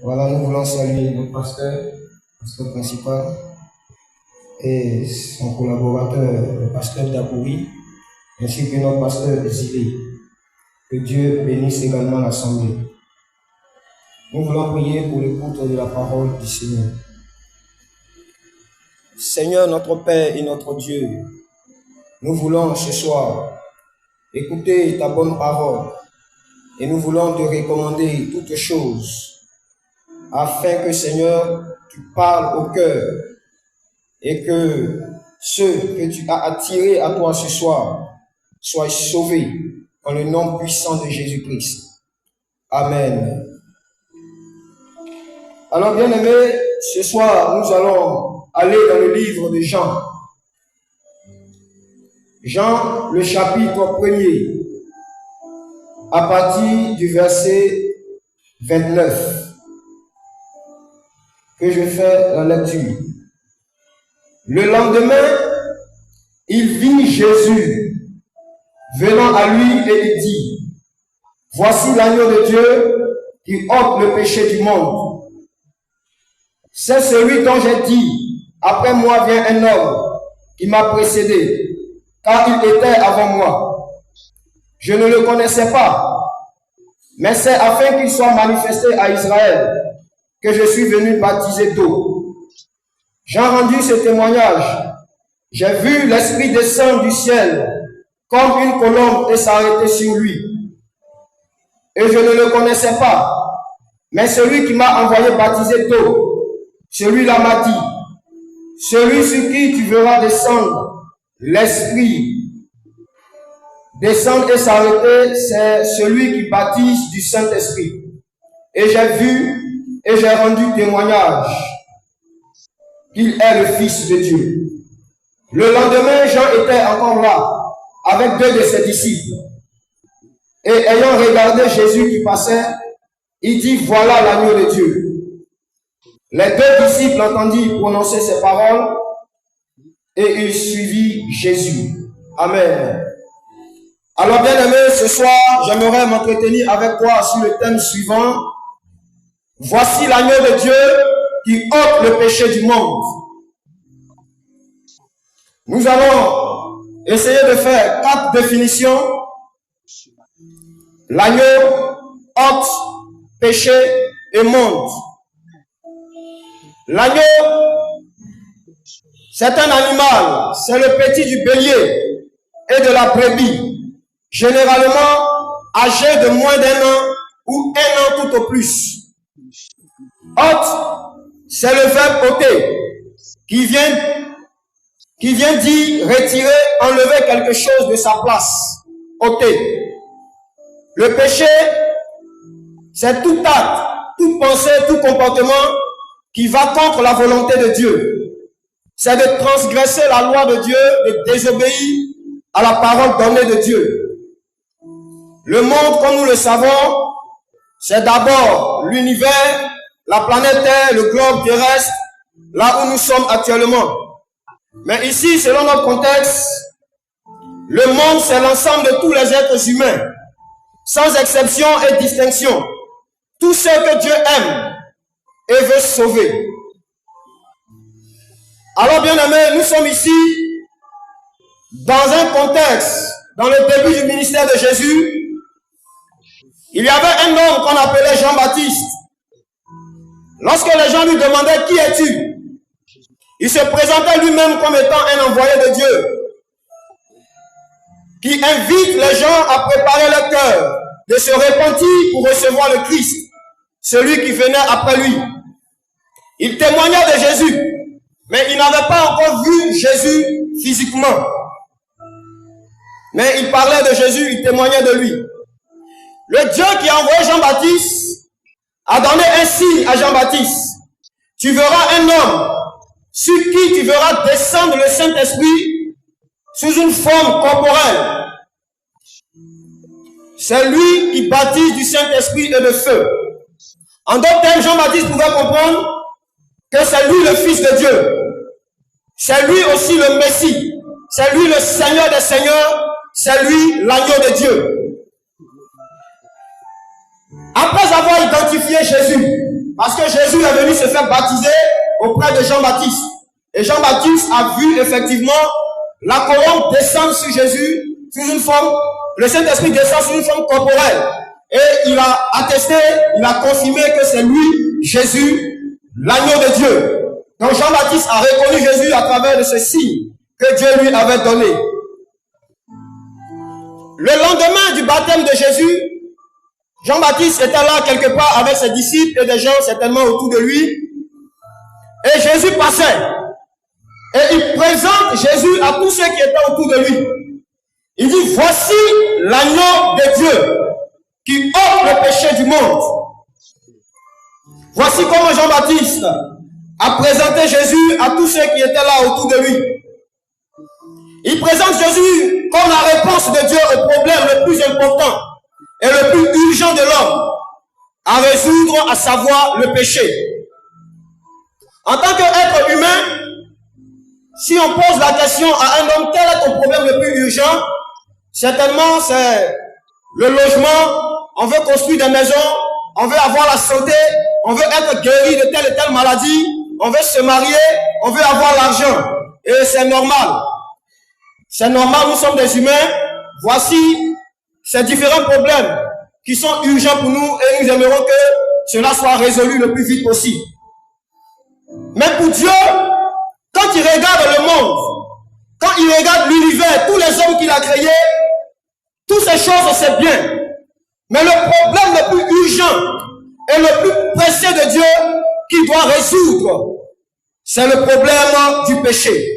Voilà, nous voulons saluer notre pasteur principal et son collaborateur, le pasteur Dabouri, ainsi que notre pasteur Zilé. Que Dieu bénisse également l'assemblée. Nous voulons prier pour l'écoute de la parole du Seigneur. Seigneur, notre Père et notre Dieu, nous voulons ce soir écouter ta bonne parole et nous voulons te recommander toutes choses afin que, Seigneur, tu parles au cœur et que ceux que tu as attirés à toi ce soir soient sauvés en le nom puissant de Jésus-Christ. Amen. Alors, bien-aimés, ce soir, nous allons aller dans le livre de Jean. Jean, le chapitre 1er, à partir du verset 29, que je fais la lecture. Le lendemain, il vit Jésus venant à lui et il dit, « Voici l'agneau de Dieu qui ôte le péché du monde. C'est celui dont j'ai dit, après moi vient un homme qui m'a précédé, car il était avant moi. Je ne le connaissais pas, mais c'est afin qu'il soit manifesté à Israël que je suis venu baptiser d'eau. J'ai rendu ce témoignage. J'ai vu l'Esprit descendre du ciel comme une colombe et s'arrêter sur lui. Et je ne le connaissais pas, mais celui qui m'a envoyé baptiser d'eau, celui-là m'a dit, celui sur qui tu verras descendre l'Esprit, descendre et s'arrêter, c'est celui qui baptise du Saint-Esprit. Et j'ai vu et j'ai rendu témoignage qu'il est le Fils de Dieu. Le lendemain, Jean était encore là, avec 2 de ses disciples. Et ayant regardé Jésus qui passait, il dit, voilà l'agneau de Dieu. Les 2 disciples entendirent prononcer ces paroles et ils suivirent Jésus. Amen. Alors, bien-aimés, ce soir, j'aimerais m'entretenir avec toi sur le thème suivant. Voici l'agneau de Dieu qui ôte le péché du monde. Nous allons essayer de faire 4 définitions. L'agneau ôte péché et monde. L'agneau, c'est un animal, c'est le petit du bélier et de la brebis, généralement âgé de moins d'1 an ou 1 an tout au plus. Ôte, c'est le verbe ôter, qui vient dire retirer, enlever quelque chose de sa place. Ôter. Le péché, c'est tout acte, toute pensée, tout comportement qui va contre la volonté de Dieu. C'est de transgresser la loi de Dieu, de désobéir à la parole donnée de Dieu. Le monde, comme nous le savons, c'est d'abord l'univers, la planète Terre, le globe terrestre, là où nous sommes actuellement. Mais ici, selon notre contexte, le monde, c'est l'ensemble de tous les êtres humains, sans exception et distinction. Tous ceux que Dieu aime et veut sauver. Alors, bien aimés, nous sommes ici dans un contexte, dans le début du ministère de Jésus. Il y avait un homme qu'on appelait Jean-Baptiste. Lorsque les gens lui demandaient « Qui es-tu » il se présentait lui-même comme étant un envoyé de Dieu qui invite les gens à préparer leur cœur, de se repentir pour recevoir le Christ, celui qui venait après lui. Il témoignait de Jésus, mais il n'avait pas encore vu Jésus physiquement. Mais il parlait de Jésus, il témoignait de lui. Le Dieu qui a envoyé Jean-Baptiste a donné un signe à Jean-Baptiste. Tu verras un homme sur qui tu verras descendre le Saint-Esprit sous une forme corporelle. C'est lui qui baptise du Saint-Esprit et de feu. En d'autres termes, Jean-Baptiste pouvait comprendre que c'est lui le Fils de Dieu. C'est lui aussi le Messie. C'est lui le Seigneur des Seigneurs. C'est lui l'agneau de Dieu. Après avoir identifié Jésus, parce que fait baptiser auprès de Jean-Baptiste. Et Jean-Baptiste a vu effectivement la colombe descendre sur Jésus sous une forme, le Saint-Esprit descend sous une forme corporelle. Et il a attesté, il a confirmé que c'est lui, Jésus, l'agneau de Dieu. Donc Jean-Baptiste a reconnu Jésus à travers de ce signe que Dieu lui avait donné. Le lendemain du baptême de Jésus, Jean-Baptiste était là quelque part avec ses disciples et des gens certainement autour de lui. Et Jésus passait. Et il présente Jésus à tous ceux qui étaient autour de lui. Il dit, voici l'agneau de Dieu qui ôte le péché du monde. Voici comment Jean-Baptiste a présenté Jésus à tous ceux qui étaient là autour de lui. Il présente Jésus comme la réponse de Dieu au problème le plus important et le plus urgent de l'homme à résoudre, à savoir le péché. En tant qu'être humain, si on pose la question à un homme, quel est ton problème le plus urgent? Certainement, c'est le logement, on veut construire des maisons, on veut avoir la santé, on veut être guéri de telle et telle maladie, on veut se marier, on veut avoir l'argent. Et c'est normal. C'est normal, nous sommes des humains. Voici ces différents problèmes qui sont urgents pour nous et nous aimerons que cela soit résolu le plus vite possible. Mais pour Dieu, quand il regarde le monde, quand il regarde l'univers, tous les hommes qu'il a créés, toutes ces choses, c'est bien. Mais le problème le plus urgent et le plus pressé de Dieu qu'il doit résoudre, c'est le problème du péché.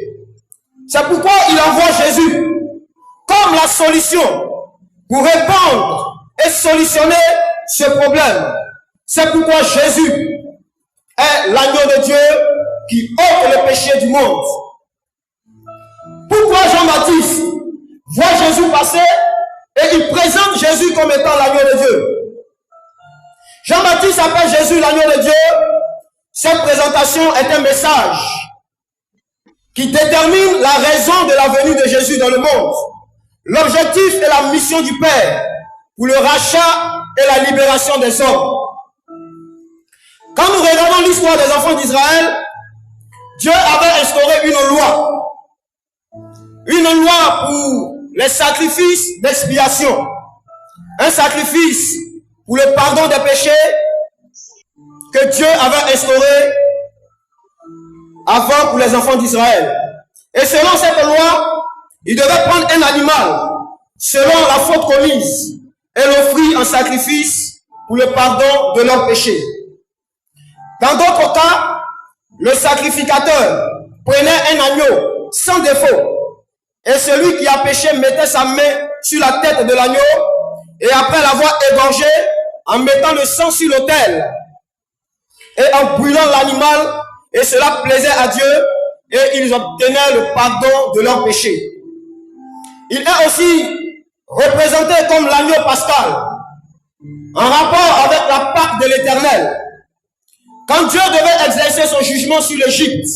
C'est pourquoi il envoie Jésus comme la solution pour répondre et solutionner ce problème. C'est pourquoi Jésus est l'agneau de Dieu qui ôte le péché du monde. Pourquoi Jean-Baptiste voit Jésus passer et il présente Jésus comme étant l'agneau de Dieu? Jean-Baptiste appelle Jésus l'agneau de Dieu. Cette présentation est un message qui détermine la raison de la venue de Jésus dans le monde, l'objectif et la mission du Père pour le rachat et la libération des hommes. Quand nous regardons l'histoire des enfants d'Israël, Dieu avait instauré une loi pour les sacrifices d'expiation, un sacrifice pour le pardon des péchés que Dieu avait instauré avant pour les enfants d'Israël. Et selon cette loi, ils devaient prendre un animal selon la faute commise et l'offrir en sacrifice pour le pardon de leurs péchés. Dans d'autres cas, le sacrificateur prenait un agneau sans défaut et celui qui a péché mettait sa main sur la tête de l'agneau et après l'avoir égorgé en mettant le sang sur l'autel et en brûlant l'animal, et cela plaisait à Dieu et ils obtenaient le pardon de leurs péchés. Il est aussi représenté comme l'agneau pascal en rapport avec la Pâque de l'Éternel. Quand Dieu devait exercer son jugement sur l'Égypte,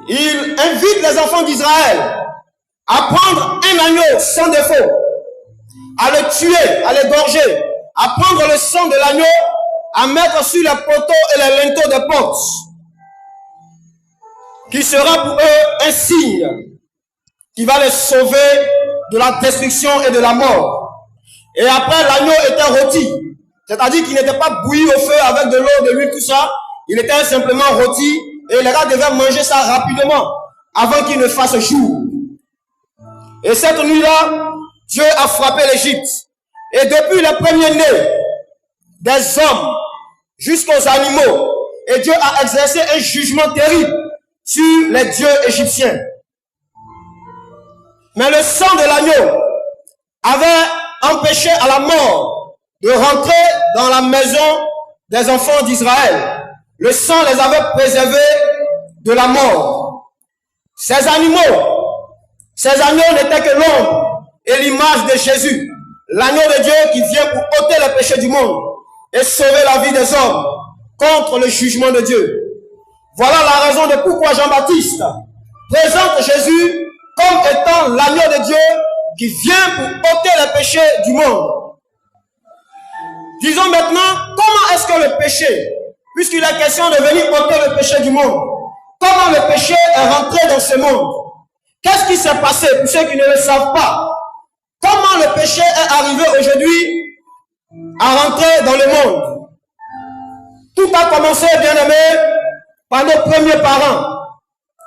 il invite les enfants d'Israël à prendre un agneau sans défaut, à le tuer, à l'égorger, à prendre le sang de l'agneau, à mettre sur les poteaux et les linteaux des portes, qui sera pour eux un signe qui va les sauver de la destruction et de la mort. Et après, l'agneau était rôti, c'est-à-dire qu'il n'était pas bouilli au feu avec de l'eau, de l'huile, tout ça. Il était simplement rôti et les gars devaient manger ça rapidement avant qu'il ne fasse jour. Et cette nuit-là, Dieu a frappé l'Égypte. Et depuis les premiers-nés des hommes jusqu'aux animaux, et Dieu a exercé un jugement terrible sur les dieux égyptiens. Mais le sang de l'agneau avait empêché à la mort de rentrer dans la maison des enfants d'Israël. Le sang les avait préservés de la mort. Ces agneaux n'étaient que l'ombre et l'image de Jésus, l'agneau de Dieu qui vient pour ôter les péchés du monde et sauver la vie des hommes contre le jugement de Dieu. Voilà la raison de pourquoi Jean-Baptiste présente Jésus comme étant l'agneau de Dieu qui vient pour ôter les péchés du monde. Disons maintenant, comment est-ce que le péché puisqu'il est question de venir ôter le péché du monde. Comment le péché est rentré dans ce monde? Qu'est-ce qui s'est passé pour ceux qui ne le savent pas? Comment le péché est arrivé aujourd'hui à rentrer dans le monde? Tout a commencé, bien aimé, par nos premiers parents.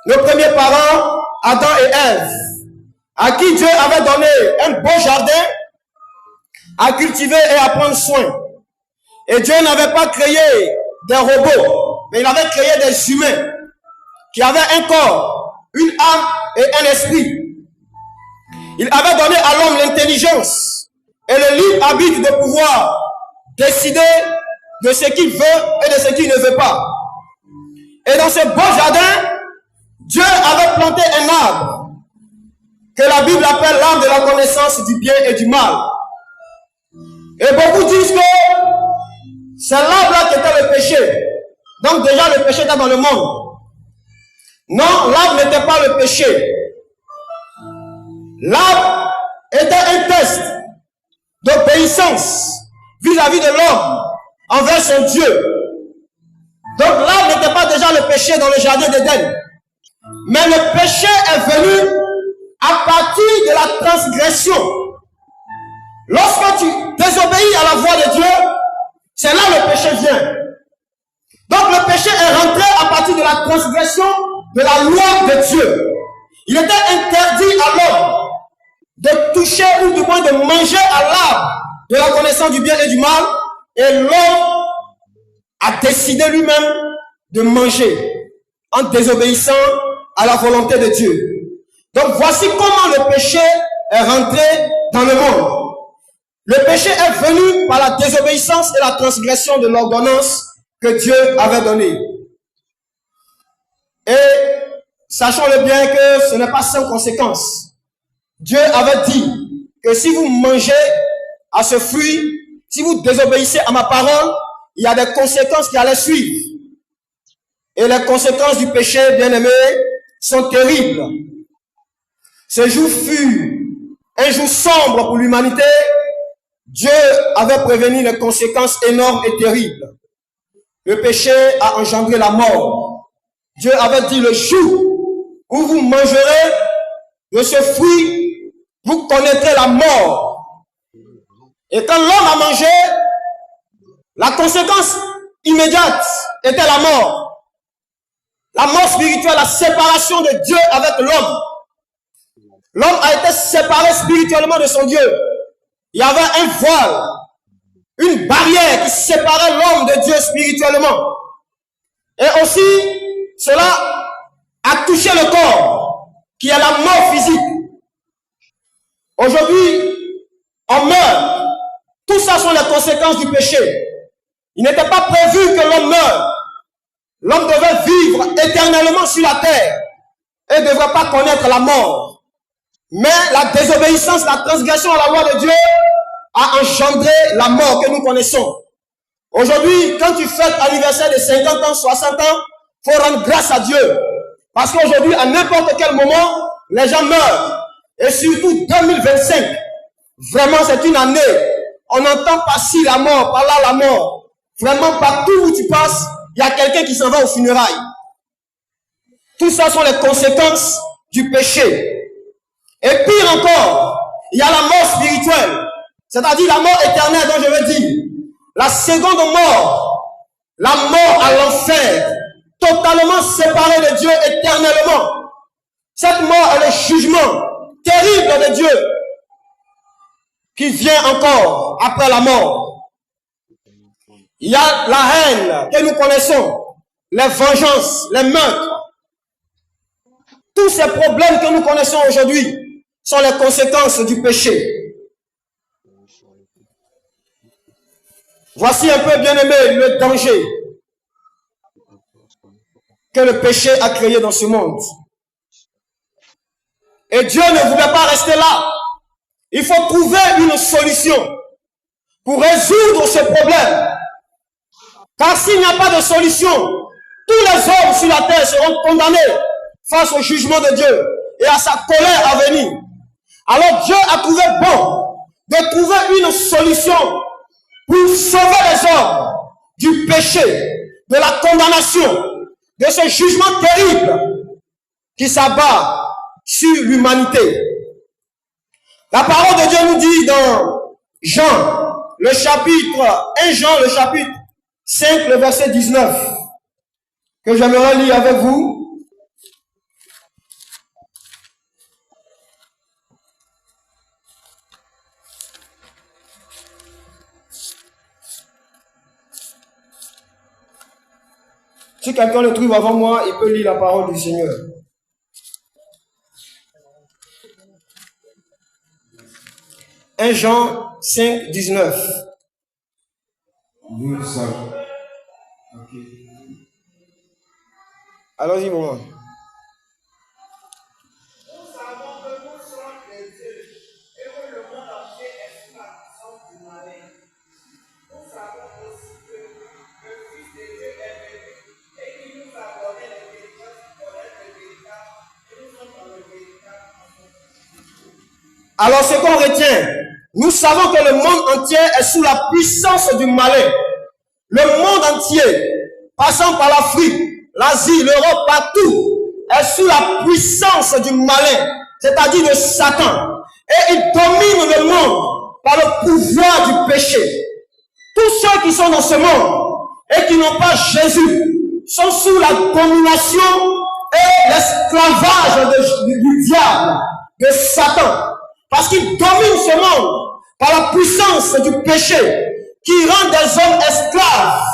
Nos premiers parents, Adam et Ève, à qui Dieu avait donné un beau jardin à cultiver et à prendre soin. Et Dieu n'avait pas créé des robots, mais il avait créé des humains qui avaient un corps, une âme et un esprit. Il avait donné à l'homme l'intelligence et le libre arbitre de pouvoir décider de ce qu'il veut et de ce qu'il ne veut pas. Et dans ce beau jardin, Dieu avait planté un arbre que la Bible appelle l'arbre de la connaissance du bien et du mal. Et beaucoup disent que c'est l'arbre-là qui était le péché. Donc déjà le péché était dans le monde. Non, l'arbre n'était pas le péché. L'arbre était un test d'obéissance vis-à-vis de l'homme envers son Dieu. Donc l'arbre n'était pas déjà le péché dans le jardin d'Éden. Mais le péché est venu à partir de la transgression. Lorsque tu désobéis à la voix de Dieu, c'est là le péché vient. Donc le péché est rentré à partir de la transgression de la loi de Dieu. Il était interdit à l'homme de toucher ou du moins de manger à l'arbre de la connaissance du bien et du mal. Et l'homme a décidé lui-même de manger en désobéissant à la volonté de Dieu. Donc voici comment le péché est rentré dans le monde. Le péché est venu par la désobéissance et la transgression de l'ordonnance que Dieu avait donnée. Et sachons-le bien que ce n'est pas sans conséquence. Dieu avait dit que si vous mangez à ce fruit, si vous désobéissez à ma parole, il y a des conséquences qui allaient suivre. Et les conséquences du péché, bien aimé, sont terribles. Ce jour fut un jour sombre pour l'humanité. Dieu avait prévenu les conséquences énormes et terribles. Le péché a engendré la mort. Dieu avait dit le jour où vous mangerez de ce fruit, vous connaîtrez la mort. Et quand l'homme a mangé, la conséquence immédiate était la mort. La mort spirituelle, la séparation de Dieu avec l'homme. L'homme a été séparé spirituellement de son Dieu. Il y avait un voile, une barrière qui séparait l'homme de Dieu spirituellement. Et aussi, cela a touché le corps, qui est la mort physique. Aujourd'hui, on meurt. Tout ça sont les conséquences du péché. Il n'était pas prévu que l'homme meure. L'homme devait vivre éternellement sur la terre et ne devrait pas connaître la mort. Mais la désobéissance, la transgression à la loi de Dieu a engendré la mort que nous connaissons. Aujourd'hui, quand tu fêtes l'anniversaire de 50 ans, 60 ans, il faut rendre grâce à Dieu. Parce qu'aujourd'hui, à n'importe quel moment, les gens meurent. Et surtout 2025, vraiment c'est une année. On entend par-ci la mort, par-là la mort. Vraiment, partout où tu passes, il y a quelqu'un qui s'en va aux funérailles. Tout ça sont les conséquences du péché. Et pire encore, il y a la mort spirituelle, c'est-à-dire la mort éternelle dont je veux dire. La seconde mort, la mort à l'enfer, totalement séparée de Dieu éternellement. Cette mort est le jugement terrible de Dieu qui vient encore après la mort. Il y a la haine que nous connaissons, les vengeances, les meurtres. Tous ces problèmes que nous connaissons aujourd'hui sont les conséquences du péché. Voici un peu, bien aimé, le danger que le péché a créé dans ce monde. Et Dieu ne voulait pas rester là. Il faut trouver une solution pour résoudre ce problème. Car s'il n'y a pas de solution, tous les hommes sur la terre seront condamnés face au jugement de Dieu et à sa colère à venir. Alors Dieu a trouvé bon de trouver une solution pour sauver les hommes du péché, de la condamnation, de ce jugement terrible qui s'abat sur l'humanité. La parole de Dieu nous dit dans Jean, le chapitre 1 Jean, le chapitre 5, le verset 19, que j'aimerais lire avec vous. Si quelqu'un le trouve avant moi, il peut lire la parole du Seigneur. « 1 Jean 5, 19. » Allons-y, maman. Alors ce qu'on retient, nous savons que le monde entier est sous la puissance du malin. Le monde entier, passant par l'Afrique, l'Asie, l'Europe, partout, est sous la puissance du malin, c'est-à-dire de Satan. Et il domine le monde par le pouvoir du péché. Tous ceux qui sont dans ce monde et qui n'ont pas Jésus sont sous la domination et l'esclavage du diable, de Satan. Parce qu'il domine ce monde par la puissance du péché qui rend des hommes esclaves,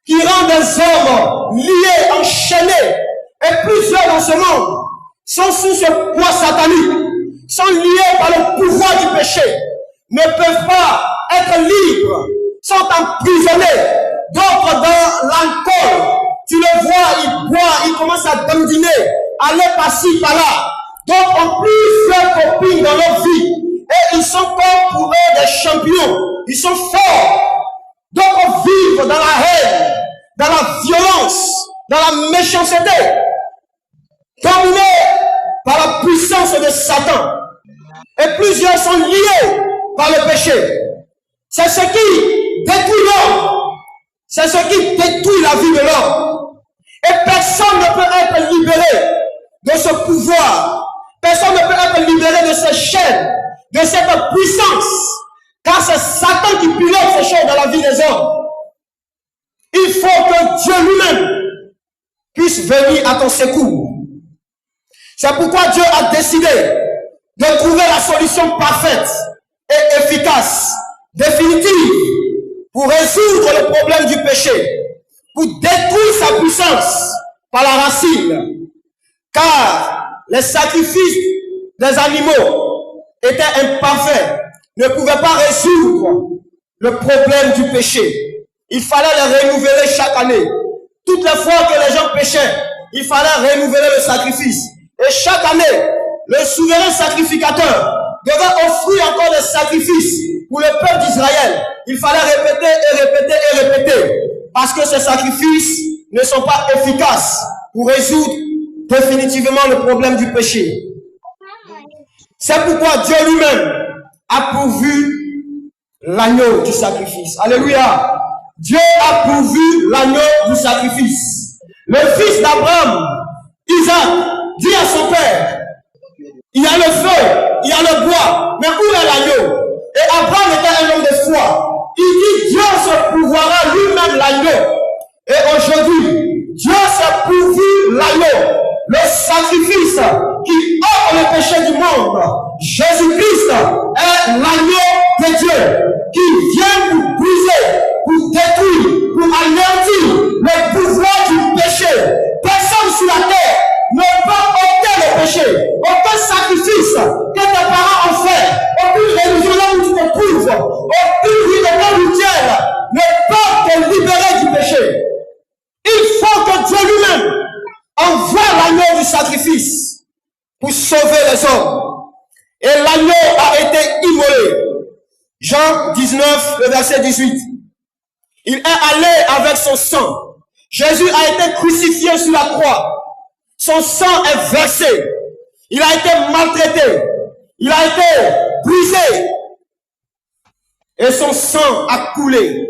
qui rend des hommes liés, enchaînés. Et plusieurs dans ce monde sont sous ce poids satanique, sont liés par le pouvoir du péché, ne peuvent pas être libres, sont emprisonnés. D'autres dans l'alcool, tu le vois, ils boivent, ils commencent à dandiner, aller par-ci, par-là. D'autres ont plusieurs copines dans leur vie et ils sont comme pour eux des champions. Ils sont forts. D'autres vivent dans la haine, dans la violence, dans la méchanceté, dominés par la puissance de Satan. Et plusieurs sont liés par le péché. C'est ce qui détruit l'homme. C'est ce qui détruit la vie de l'homme. Et personne ne peut être libéré de ce pouvoir. Personne ne peut être libéré de ces chaînes, de cette puissance. Car c'est Satan qui pilote ces choses dans la vie des hommes. Il faut que Dieu lui-même puisse venir à ton secours. C'est pourquoi Dieu a décidé de trouver la solution parfaite et efficace, définitive, pour résoudre le problème du péché, pour détruire sa puissance par la racine. Car les sacrifices des animaux étaient imparfaits, ne pouvaient pas résoudre le problème du péché. Il fallait les renouveler chaque année. Toutes les fois que les gens péchaient, il fallait renouveler le sacrifice. Et chaque année, le souverain sacrificateur devait offrir encore des sacrifices pour le peuple d'Israël. Il fallait répéter et répéter et répéter. Parce que ces sacrifices ne sont pas efficaces pour résoudre définitivement le problème du péché. C'est pourquoi Dieu lui-même a pourvu l'agneau du sacrifice. Alléluia. Dieu a pourvu l'agneau du sacrifice. Le fils d'Abraham, Isaac, dit à son père, il y a le feu, il y a le bois, mais où est l'agneau? Et Abraham était un homme de foi. Il dit, Dieu se pourvoira lui-même l'agneau. Et aujourd'hui, Dieu s'est pourvu l'agneau, le sacrifice qui offre le péché du monde. Jésus-Christ est l'agneau de Dieu qui vient pour briser, pour détruire, pour anéantir le pouvoir du péché. Personne sur la terre ne peut ôter le péché. Aucun sacrifice que tes parents ont fait, aucune religion là où tu te trouves, aucune religion rituelle ne peut te libérer du péché. Il faut que Dieu lui-même envoie l'agneau du sacrifice pour sauver les hommes. Et l'agneau a été immolé. Jean 19, le verset 18. Il est allé avec son sang. Jésus a été crucifié sur la croix. Son sang est versé. Il a été maltraité. Il a été brisé. Et son sang a coulé.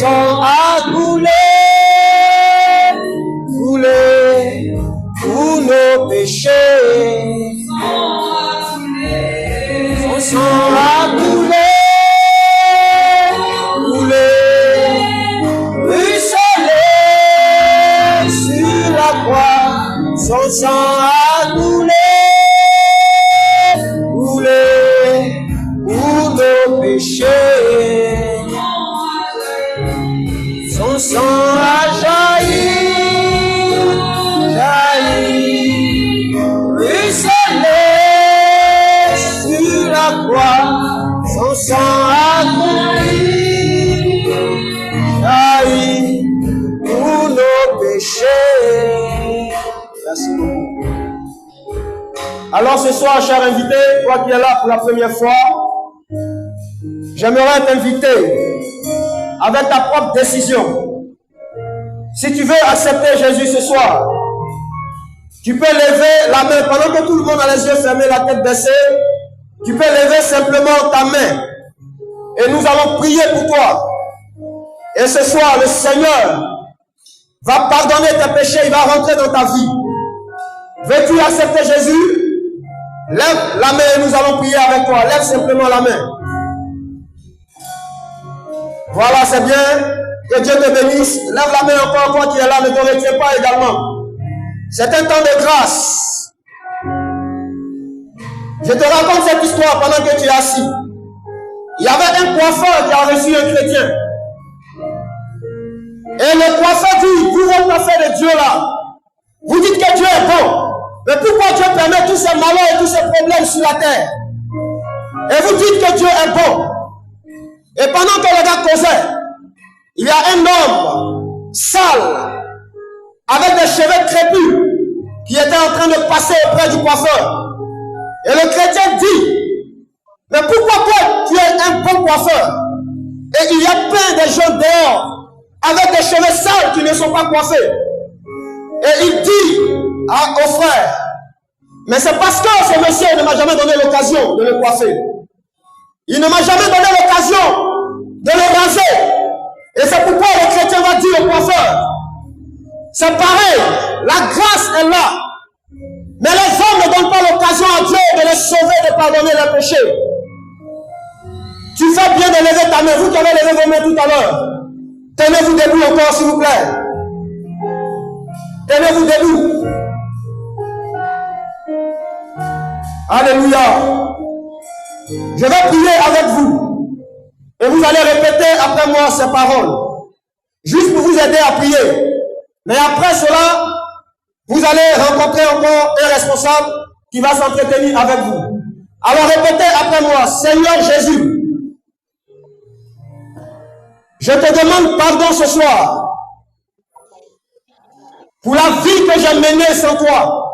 sang a coulé, coulé pour nos péchés. Son sang a coulé, coulé, ruisselé sur la croix. Son sang a coulé, coulé pour nos péchés. Son sang a jailli, jailli, ruisselé sur la croix. Son sang a jailli, jailli pour nos péchés. Merci beaucoup. Alors ce soir, cher invité, toi qui es là pour la première fois, j'aimerais t'inviter avec ta propre décision. Si tu veux accepter Jésus ce soir, tu peux lever la main pendant que tout le monde a les yeux fermés, la tête baissée. Tu peux lever simplement ta main et nous allons prier pour toi. Et ce soir, le Seigneur va pardonner tes péchés, il va rentrer dans ta vie. Veux-tu accepter Jésus? Lève la main et nous allons prier avec toi. Lève simplement la main. Voilà, c'est bien. Que Dieu te bénisse. Lève la main encore, toi qui es là, ne te retiens pas également. C'est un temps de grâce. Je te raconte cette histoire pendant que tu es assis. Il y avait un coiffeur qui a reçu un chrétien. Et le coiffeur dit, vous votre affaire de Dieu là, vous dites que Dieu est bon. Mais pourquoi Dieu permet tous ces malheurs et tous ces problèmes sur la terre? Et vous dites que Dieu est bon. Et pendant que le gars causait, il y a un homme sale, avec des cheveux crépus, qui était en train de passer auprès du coiffeur. Et le chrétien dit, mais pourquoi toi, tu es un bon coiffeur? Et il y a plein de gens dehors, avec des cheveux sales qui ne sont pas coiffés. Et il dit au frère, mais c'est parce que ce monsieur ne m'a jamais donné l'occasion de le coiffer. Il ne m'a jamais donné l'occasion de le raser. Et c'est pourquoi le chrétien va dire au coiffeur, c'est pareil, la grâce est là. Mais les hommes ne donnent pas l'occasion à Dieu de les sauver, de pardonner leurs péchés. Tu fais bien de lever ta main. Vous qui avez levé vos mains tout à l'heure, tenez-vous debout encore s'il vous plaît. Tenez-vous debout. Alléluia. Je vais prier avec vous. Et vous allez répéter après moi ces paroles. Juste pour vous aider à prier. Mais après cela, vous allez rencontrer encore un responsable qui va s'entretenir avec vous. Alors répétez après moi. Seigneur Jésus, je te demande pardon ce soir pour la vie que j'ai menée sans toi.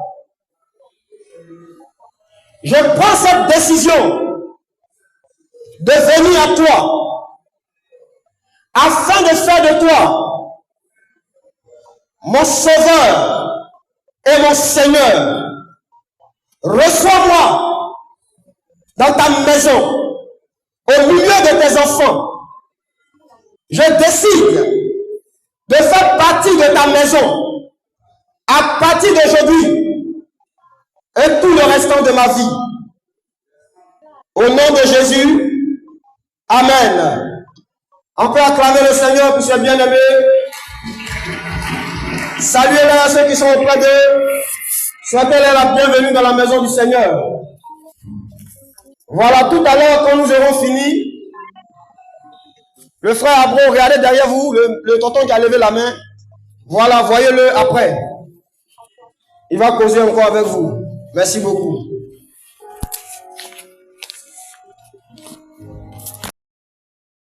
Je prends cette décision de venir à toi afin de faire de toi mon sauveur et mon Seigneur. Reçois-moi dans ta maison, au milieu de tes enfants. Je décide de faire partie de ta maison à partir d'aujourd'hui et tout le restant de ma vie. Au nom de Jésus, Amen. On peut acclamer le Seigneur pour ses bien-aimés. Saluez-les à ceux qui sont auprès d'eux. Souhaitez-les la bienvenue dans la maison du Seigneur. Voilà, tout à l'heure, quand nous aurons fini, le frère Abro, regardez derrière vous, le tonton qui a levé la main. Voilà, voyez-le après. Il va causer encore avec vous. Merci beaucoup.